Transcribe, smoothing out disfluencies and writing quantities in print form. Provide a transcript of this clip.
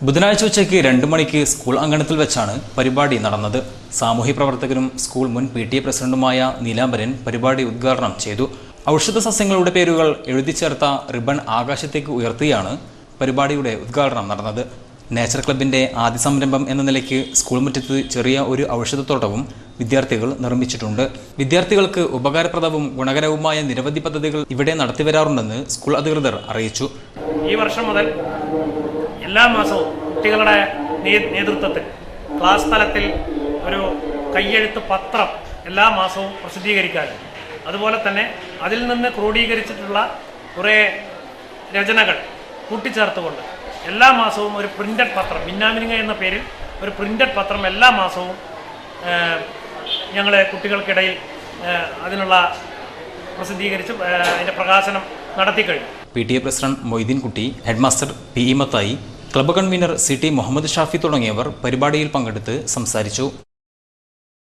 ബുധനാഴ്ച ഉച്ചയ്ക്ക് 2 മണിക്ക് സ്കൂൾ അങ്കണത്തിൽ വെച്ചാണ് പരിപാടി നടന്നത്. സാമൂഹ്യ പ്രവർത്തകരും സ്കൂൾ മുൻ PTA പ്രസിഡന്റുമായ നീലാംബരൻ പരിപാടി ഉദ്ഘാടനം ചെയ്തു. ഔഷധ സസ്യങ്ങളുടെ പേരുകൾ എഴുതിച്ചേർത്ത റിബൺ ആകാശത്തേക്ക് ഉയർത്തിയാണ് പരിപാടിയുടെ ഉദ്ഘാടനം നടന്നത്. നേച്ചർ ക്ലബിന്റെ ആദ്യ സംരംഭം എന്ന നിലയ്ക്ക് സ്കൂൾ മുറ്റത്ത് ചെറിയ ഒരു ഔഷധത്തോട്ടവും വിദ്യാർത്ഥികൾ നിർമ്മിച്ചിട്ടുണ്ട്. വിദ്യാർത്ഥികൾക്ക് ഉപകാരപ്രദവും ഗുണകരവുമായ നിരവധി പദ്ധതികൾ ഇവിടെ നടത്തിവരാറുണ്ടെന്ന് സ്കൂൾ അധികൃതർ അറിയിച്ചു. ഈ വർഷം മുതൽ എല്ലാ മാസവും കുട്ടികളുടെ നേതൃത്വത്തിൽ ക്ലാസ് തലത്തിൽ ഒരു കയ്യെഴുത്ത് പത്രം എല്ലാ മാസവും പ്രസിദ്ധീകരിക്കാനും അതുപോലെ തന്നെ അതിൽ നിന്ന് ക്രോഡീകരിച്ചിട്ടുള്ള കുറേ രചനകൾ കൂട്ടിച്ചേർത്തുകൊണ്ട് എല്ലാ മാസവും ഒരു പ്രിൻ്റഡ് പത്രം, മിന്നാമിനിങ്ങ എന്ന പേരിൽ ഒരു പ്രിൻ്റഡ് പത്രം എല്ലാ മാസവും ഞങ്ങൾ കുട്ടികൾക്കിടയിൽ അതിനുള്ള പ്രസിദ്ധീകരിച്ച് അതിൻ്റെ പ്രകാശനം നടത്തിക്കഴിഞ്ഞു. PTA president Moideen Kutty, headmaster PE Mathai, club convener CT Muhammad Shafi തുടങ്ങിയവർ പരിപാടിയിൽ പങ്കെടുത്ത് സംസാരിച്ചു.